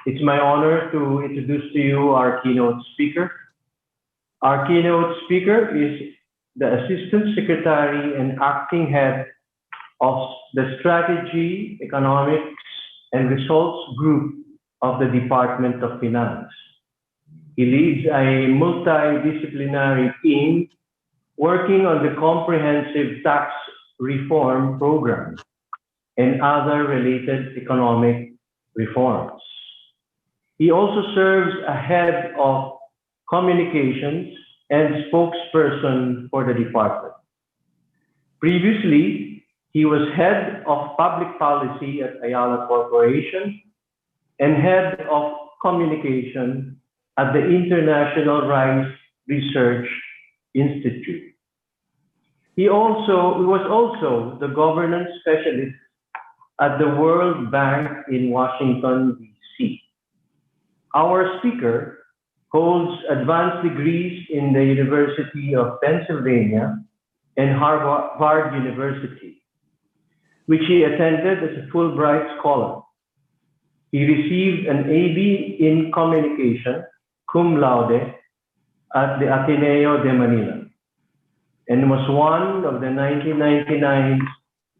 It's my honor to introduce to you our keynote speaker. Our keynote speaker is the Assistant Secretary and Acting Head of the Strategy, Economics, and Results Group of the Department of Finance. He leads a multidisciplinary team working on the comprehensive tax reform program and other related economic reforms. He also serves as head of communications and spokesperson for the department. Previously, he was head of public policy at Ayala Corporation and head of communication at the International Rice Research Institute. He was also the governance specialist at the World Bank in Washington, D.C. Our speaker holds advanced degrees in the University of Pennsylvania and Harvard University, which he attended as a Fulbright Scholar. He received an AB in Communication, cum laude, at the Ateneo de Manila, and was one of the 1999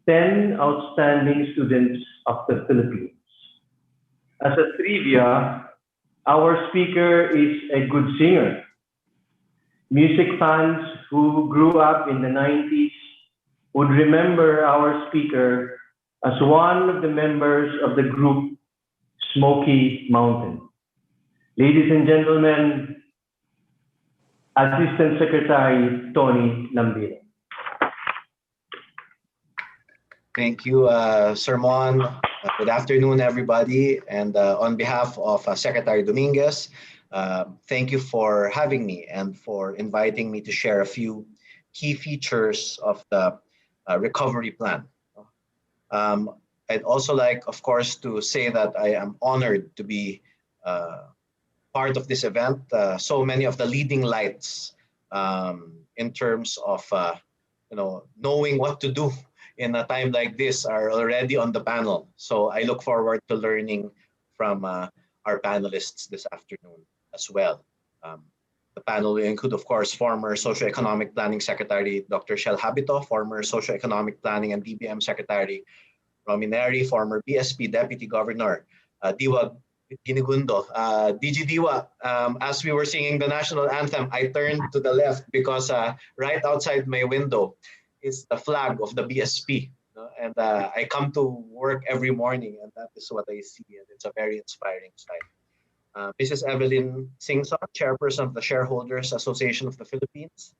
10 outstanding students of the Philippines. As a trivia, our speaker is a good singer. Music fans who grew up in the 90s would remember our speaker as one of the members of the group Smoky Mountain. Ladies and gentlemen, Assistant Secretary Tony Lambino. Thank you, Sir Mon. Good afternoon, everybody. And on behalf of Secretary Dominguez, thank you for having me and for inviting me to share a few key features of the recovery plan. I'd also like, of course, to say that I am honored to be part of this event. So many of the leading lights in terms of knowing what to do in a time like this are already on the panel. So I look forward to learning from our panelists this afternoon as well. The panel will include, of course, former Socioeconomic Planning Secretary Dr. Habito, former Socioeconomic Planning and DBM Secretary Neri, former BSP Deputy Governor Diwa Guinigundo. DG Diwa, as we were singing the national anthem, I turned to the left because right outside my window is the flag of the BSP. And I come to work every morning and that is what I see, and it's a very inspiring sight. Mrs. Evelyn Singson, Chairperson of the Shareholders Association of the Philippines.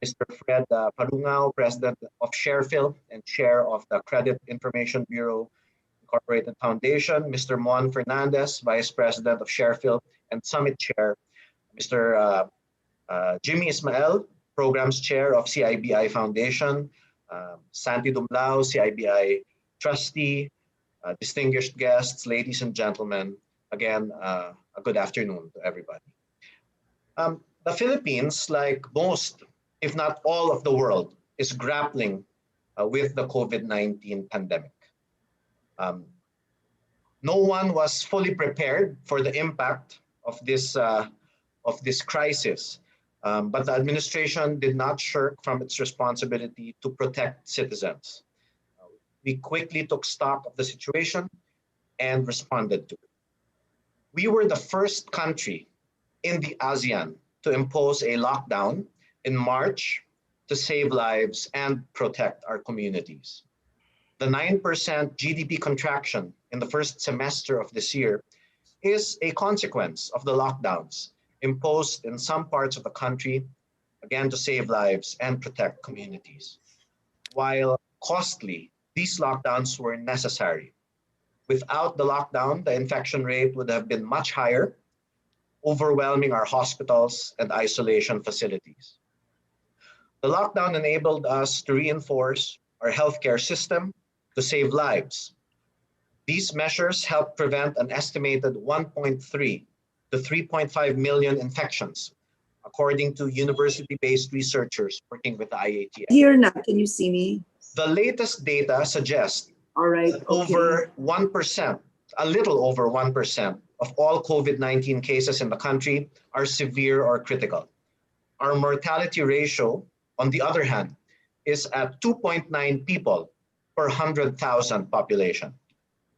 Mr. Fred Parungao, President of SharePHIL and Chair of the Credit Information Bureau Incorporated Foundation. Mr. Mon Fernandez, Vice President of SharePHIL and Summit Chair. Mr. Jimmy Ismael, Programs Chair of CIBI Foundation. Santi Dumlao, CIBI Trustee. Distinguished guests, ladies and gentlemen, again, a good afternoon to everybody. The Philippines, like most, if not all of the world, is grappling with the COVID-19 pandemic. No one was fully prepared for the impact of this crisis, but the administration did not shirk from its responsibility to protect citizens. We quickly took stock of the situation and responded to it. We were the first country in the ASEAN to impose a lockdown in March to save lives and protect our communities. The 9% GDP contraction in the first semester of this year is a consequence of the lockdowns imposed in some parts of the country, again, to save lives and protect communities. While costly, these lockdowns were necessary. Without the lockdown, the infection rate would have been much higher, overwhelming our hospitals and isolation facilities. The lockdown enabled us to reinforce our healthcare system to save lives. These measures helped prevent an estimated 1.3 to 3.5 million infections, according to university-based researchers working with the IATF. Here now, can you see me? The latest data suggests that over 1% a little over 1% of all COVID-19 cases in the country are severe or critical. Our mortality ratio, on the other hand, is at 2.9 people per 100,000 population.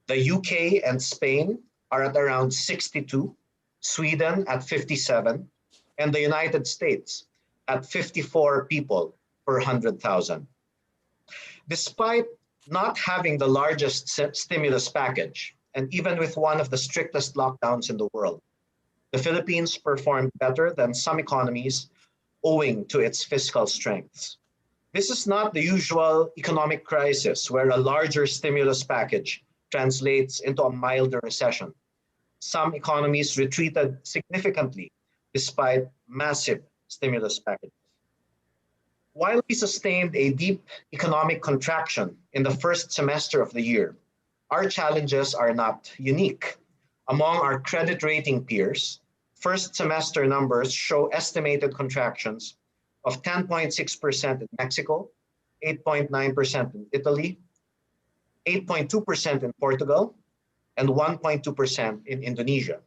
The UK and Spain are at around 62, Sweden at 57, and the United States at 54 people per 100,000. Despite not having the largest stimulus package, and even with one of the strictest lockdowns in the world, the Philippines performed better than some economies owing to its fiscal strengths. This is not the usual economic crisis where a larger stimulus package translates into a milder recession. Some economies retreated significantly despite massive stimulus packages. While we sustained a deep economic contraction in the first semester of the year, our challenges are not unique. Among our credit rating peers, first semester numbers show estimated contractions of 10.6% in Mexico, 8.9% in Italy, 8.2% in Portugal, and 1.2% in Indonesia.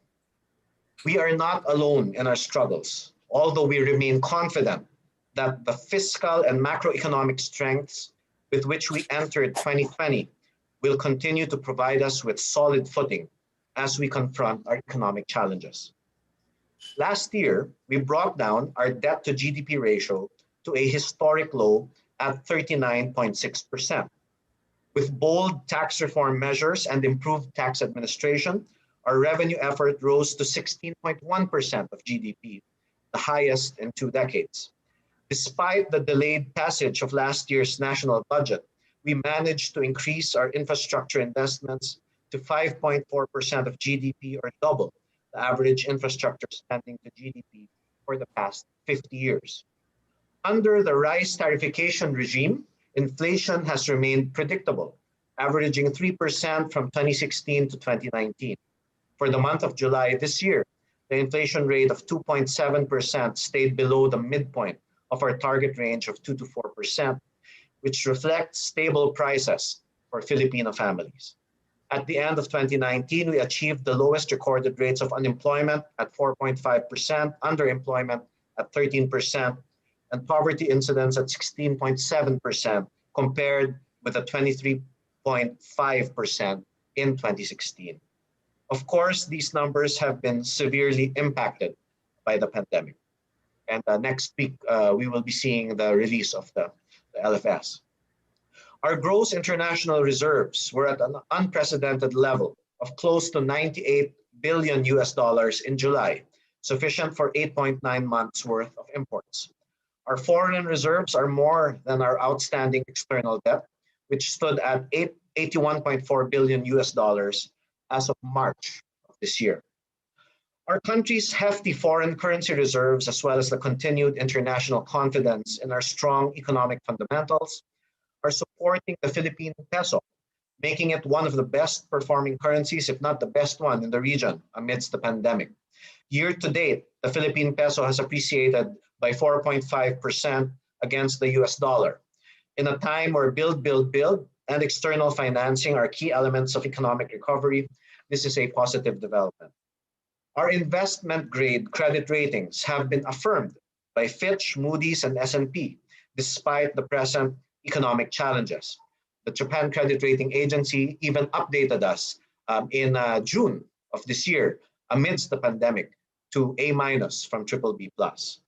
We are not alone in our struggles, although we remain confident that the fiscal and macroeconomic strengths with which we entered 2020 will continue to provide us with solid footing as we confront our economic challenges. Last year, we brought down our debt to GDP ratio to a historic low at 39.6%. With bold tax reform measures and improved tax administration, our revenue effort rose to 16.1% of GDP, the highest in 2 decades. Despite the delayed passage of last year's national budget, we managed to increase our infrastructure investments to 5.4% of GDP, or double the average infrastructure spending to GDP for the past 50 years. Under the rice tariffication regime, inflation has remained predictable, averaging 3% from 2016 to 2019. For the month of July this year, the inflation rate of 2.7% stayed below the midpoint of our target range of 2 to 4%, which reflects stable prices for Filipino families. At the end of 2019, we achieved the lowest recorded rates of unemployment at 4.5%, underemployment at 13%, and poverty incidence at 16.7%, compared with a 23.5% in 2016. Of course, these numbers have been severely impacted by the pandemic. And next week, we will be seeing the release of the LFS. Our gross international reserves were at an unprecedented level of close to $98 billion in July, sufficient for 8.9 months worth of imports. Our foreign reserves are more than our outstanding external debt, which stood at $81.4 billion as of March of this year. Our country's hefty foreign currency reserves, as well as the continued international confidence in our strong economic fundamentals, are supporting the Philippine peso, making it one of the best performing currencies, if not the best one in the region amidst the pandemic. Year to date, the Philippine peso has appreciated by 4.5% against the US dollar. In a time where build and external financing are key elements of economic recovery, this is a positive development. Our investment-grade credit ratings have been affirmed by Fitch, Moody's, and S&P, despite the present economic challenges. The Japan Credit Rating Agency even updated us in June of this year, amidst the pandemic, to A- from BBB+.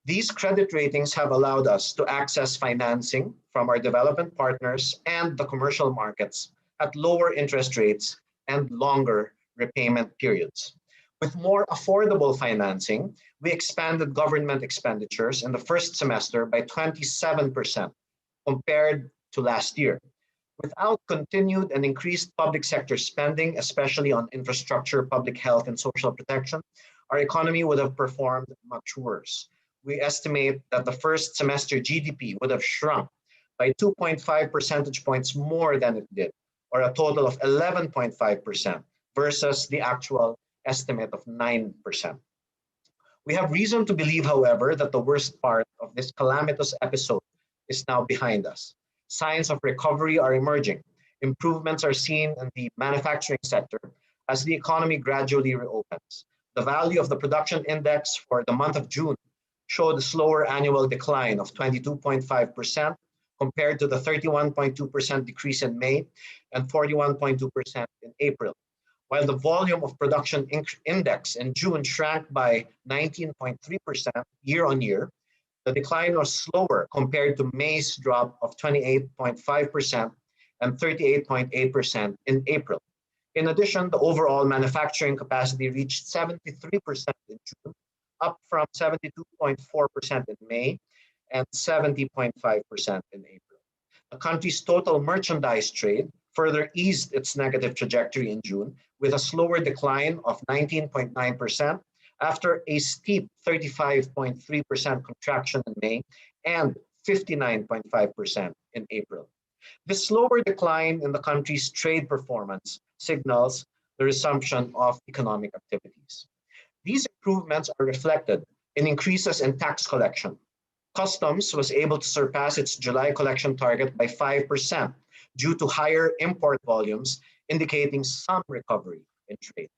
These credit ratings have allowed us to access financing from our development partners and the commercial markets at lower interest rates and longer repayment periods. With more affordable financing, we expanded government expenditures in the first semester by 27% compared to last year. Without continued and increased public sector spending, especially on infrastructure, public health, and social protection, our economy would have performed much worse. We estimate that the first semester GDP would have shrunk by 2.5 percentage points more than it did, or a total of 11.5% versus the actual estimate of 9%. We have reason to believe, however, that the worst part of this calamitous episode is now behind us. Signs of recovery are emerging. Improvements are seen in the manufacturing sector as the economy gradually reopens. The value of the production index for the month of June showed a slower annual decline of 22.5% compared to the 31.2% decrease in May and 41.2% in April. While the volume of production index in June shrank by 19.3% year on year, the decline was slower compared to May's drop of 28.5% and 38.8% in April. In addition, the overall manufacturing capacity reached 73% in June, up from 72.4% in May and 70.5% in April. The country's total merchandise trade further eased its negative trajectory in June with a slower decline of 19.9% after a steep 35.3% contraction in May and 59.5% in April. This slower decline in the country's trade performance signals the resumption of economic activities. These improvements are reflected in increases in tax collection. Customs was able to surpass its July collection target by 5% due to higher import volumes, indicating some recovery in trade.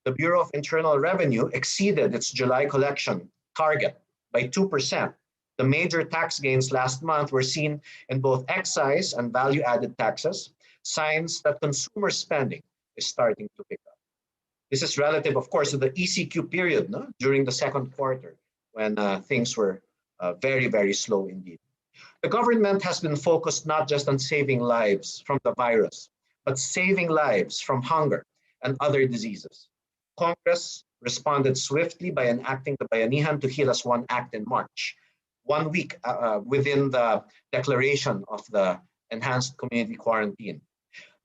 The Bureau of Internal Revenue exceeded its July collection target by 2%. The major tax gains last month were seen in both excise and value-added taxes, signs that consumer spending is starting to pick up. This is relative, of course, to the ECQ period during the second quarter when things were very, very slow indeed. The government has been focused not just on saving lives from the virus, but saving lives from hunger and other diseases. Congress responded swiftly by enacting the Bayanihan to Heal as One Act in March, 1 week within the declaration of the enhanced community quarantine.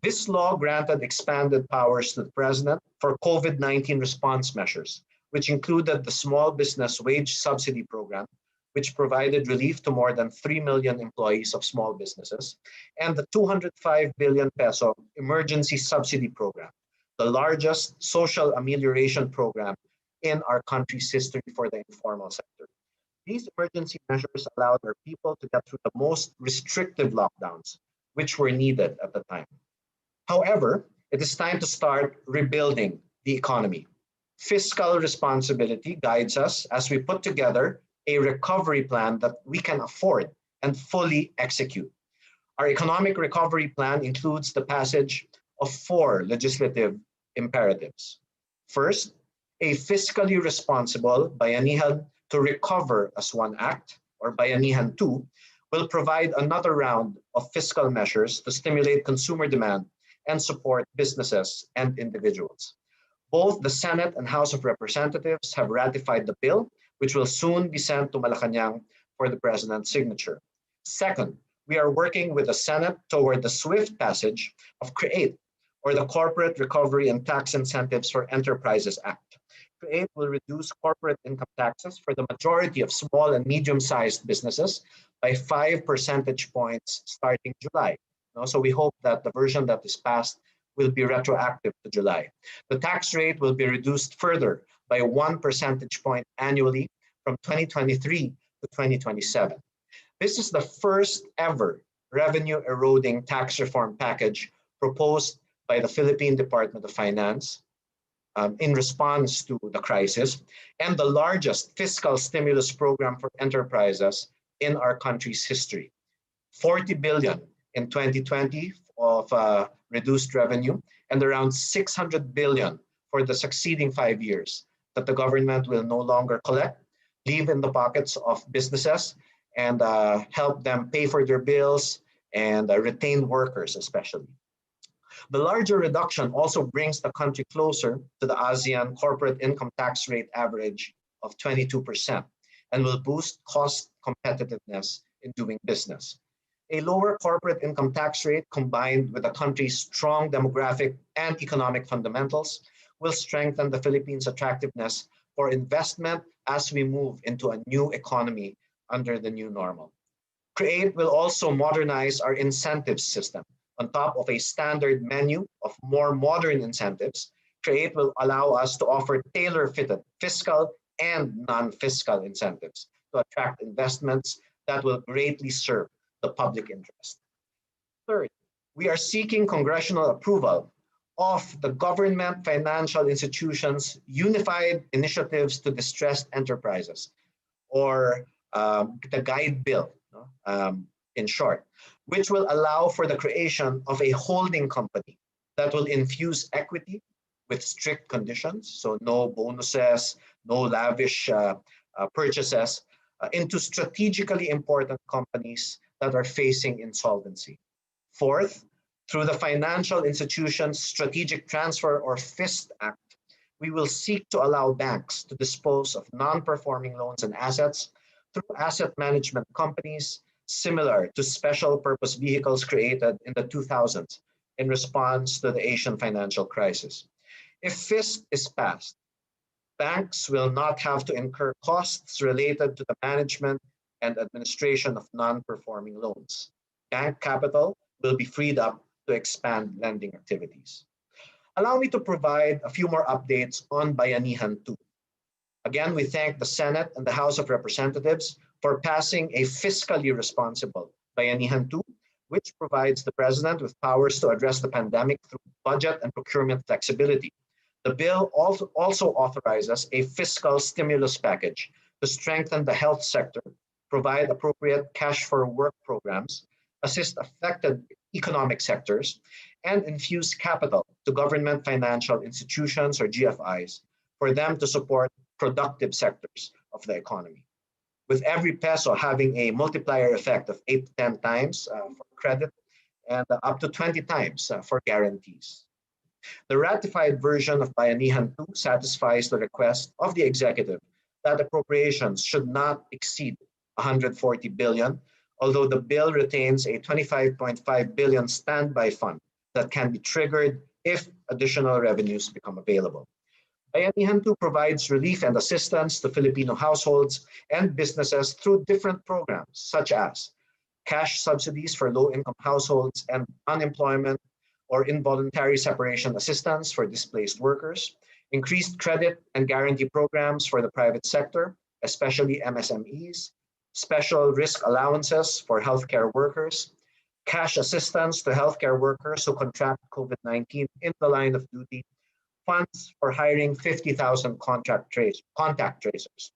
This law granted expanded powers to the president for COVID-19 response measures, which included the Small Business Wage Subsidy Program, which provided relief to more than 3 million employees of small businesses, and the 205 billion peso Emergency Subsidy Program, the largest social amelioration program in our country's history for the informal sector. These emergency measures allowed our people to get through the most restrictive lockdowns, which were needed at the time. However, it is time to start rebuilding the economy. Fiscal responsibility guides us as we put together a recovery plan that we can afford and fully execute. Our economic recovery plan includes the passage of 4 legislative imperatives. First, a fiscally responsible Bayanihan to Recover as One Act, or Bayanihan II, will provide another round of fiscal measures to stimulate consumer demand and support businesses and individuals. Both the Senate and House of Representatives have ratified the bill, which will soon be sent to Malacanang for the President's signature. Second, we are working with the Senate toward the swift passage of CREATE, or the Corporate Recovery and Tax Incentives for Enterprises Act. CREATE will reduce corporate income taxes for the majority of small and medium-sized businesses by 5 percentage points starting July. So we hope that the version that is passed will be retroactive to July. The tax rate will be reduced further by 1 percentage point annually from 2023 to 2027. This is the first ever revenue eroding tax reform package proposed by the Philippine Department of Finance in response to the crisis, and the largest fiscal stimulus program for enterprises in our country's history. 40 billion in 2020 of reduced revenue, and around 600 billion for the succeeding 5 years that the government will no longer collect, leave in the pockets of businesses, and help them pay for their bills and retain workers especially. The larger reduction also brings the country closer to the ASEAN corporate income tax rate average of 22% and will boost cost competitiveness in doing business. A lower corporate income tax rate combined with the country's strong demographic and economic fundamentals will strengthen the Philippines' attractiveness for investment as we move into a new economy under the new normal. CREATE will also modernize our incentives system. On top of a standard menu of more modern incentives, CREATE will allow us to offer tailor-fitted fiscal and non-fiscal incentives to attract investments that will greatly serve the public interest. Third, we are seeking congressional approval of the Government Financial Institutions Unified Initiatives to Distressed Enterprises, or the GUIDE bill, in short, which will allow for the creation of a holding company that will infuse equity with strict conditions, so no bonuses, no lavish purchases, into strategically important companies that are facing insolvency. Fourth, through the Financial Institutions Strategic Transfer or FIST Act, we will seek to allow banks to dispose of non-performing loans and assets through asset management companies similar to special purpose vehicles created in the 2000s in response to the Asian financial crisis. If FIST is passed, banks will not have to incur costs related to the management and administration of non-performing loans. Bank capital will be freed up to expand lending activities. Allow me to provide a few more updates on Bayanihan II. Again, we thank the Senate and the House of Representatives for passing a fiscally responsible Bayanihan II, which provides the President with powers to address the pandemic through budget and procurement flexibility. The bill also authorizes a fiscal stimulus package to strengthen the health sector, provide appropriate cash for work programs, assist affected economic sectors, and infuse capital to government financial institutions or GFIs for them to support productive sectors of the economy. With every peso having a multiplier effect of 8 to 10 times for credit and up to 20 times for guarantees. The ratified version of Bayanihan II satisfies the request of the executive that appropriations should not exceed 140 billion, although the bill retains a 25.5 billion standby fund that can be triggered if additional revenues become available. Bayanihan II provides relief and assistance to Filipino households and businesses through different programs, such as cash subsidies for low-income households and unemployment or involuntary separation assistance for displaced workers, increased credit and guarantee programs for the private sector, especially MSMEs, special risk allowances for healthcare workers, cash assistance to healthcare workers who contract COVID-19 in the line of duty, funds for hiring 50,000 contact tracers,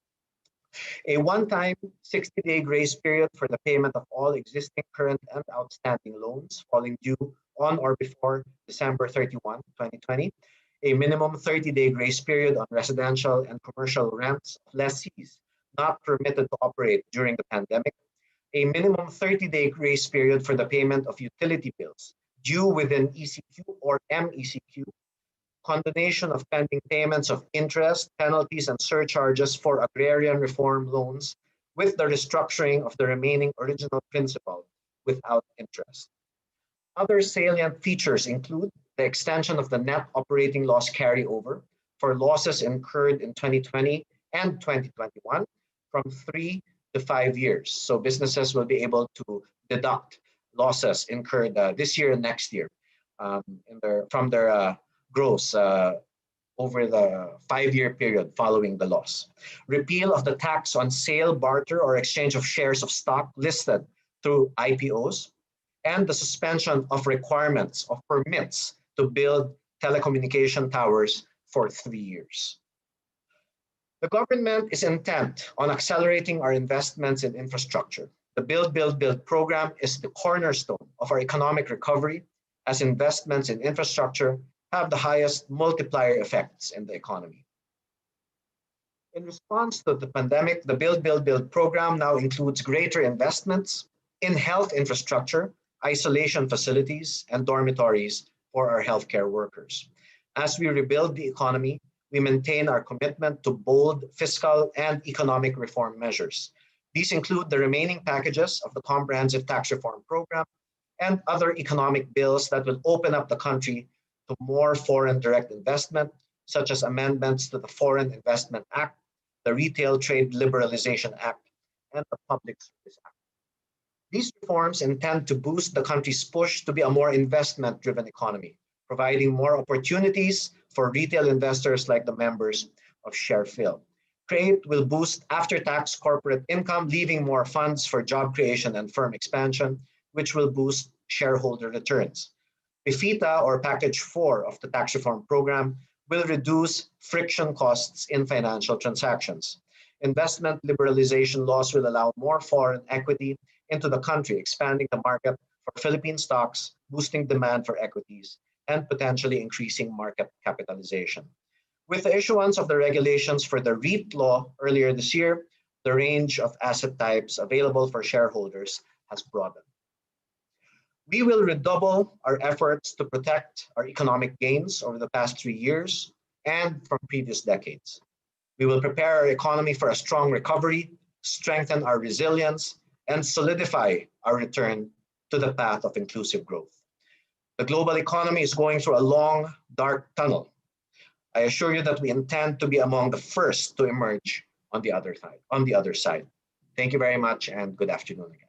a one-time 60-day grace period for the payment of all existing, current, and outstanding loans falling due on or before December 31, 2020, a minimum 30-day grace period on residential and commercial rents of lessees not permitted to operate during the pandemic, a minimum 30-day grace period for the payment of utility bills due within ECQ or MECQ, condonation of pending payments of interest, penalties, and surcharges for agrarian reform loans with the restructuring of the remaining original principal without interest. Other salient features include the extension of the net operating loss carryover for losses incurred in 2020 and 2021 from 3 to 5 years. So businesses will be able to deduct losses incurred this year and next year from their gross over the 5-year period following the loss. Repeal of the tax on sale, barter, or exchange of shares of stock listed through IPOs, and the suspension of requirements of permits to build telecommunication towers for 3 years. The government is intent on accelerating our investments in infrastructure. The Build, Build, Build program is the cornerstone of our economic recovery, as investments in infrastructure have the highest multiplier effects in the economy. In response to the pandemic, the Build, Build, Build program now includes greater investments in health infrastructure, isolation facilities, and dormitories for our healthcare workers. As we rebuild the economy, we maintain our commitment to bold fiscal and economic reform measures. These include the remaining packages of the Comprehensive Tax Reform Program and other economic bills that will open up the country to more foreign direct investment, such as amendments to the Foreign Investment Act, the Retail Trade Liberalization Act, and the Public Service Act. These reforms intend to boost the country's push to be a more investment-driven economy, providing more opportunities for retail investors like the members of SharePHIL. Create will boost after-tax corporate income, leaving more funds for job creation and firm expansion, which will boost shareholder returns. PFITA, or Package 4 of the tax reform program, will reduce friction costs in financial transactions. Investment liberalization laws will allow more foreign equity into the country, expanding the market for Philippine stocks, boosting demand for equities, and potentially increasing market capitalization. With the issuance of the regulations for the REIT law earlier this year, the range of asset types available for shareholders has broadened. We will redouble our efforts to protect our economic gains over the past 3 years and from previous decades. We will prepare our economy for a strong recovery, strengthen our resilience, and solidify our return to the path of inclusive growth. The global economy is going through a long, dark tunnel. I assure you that we intend to be among the first to emerge on the other side. Thank you very much, and good afternoon again.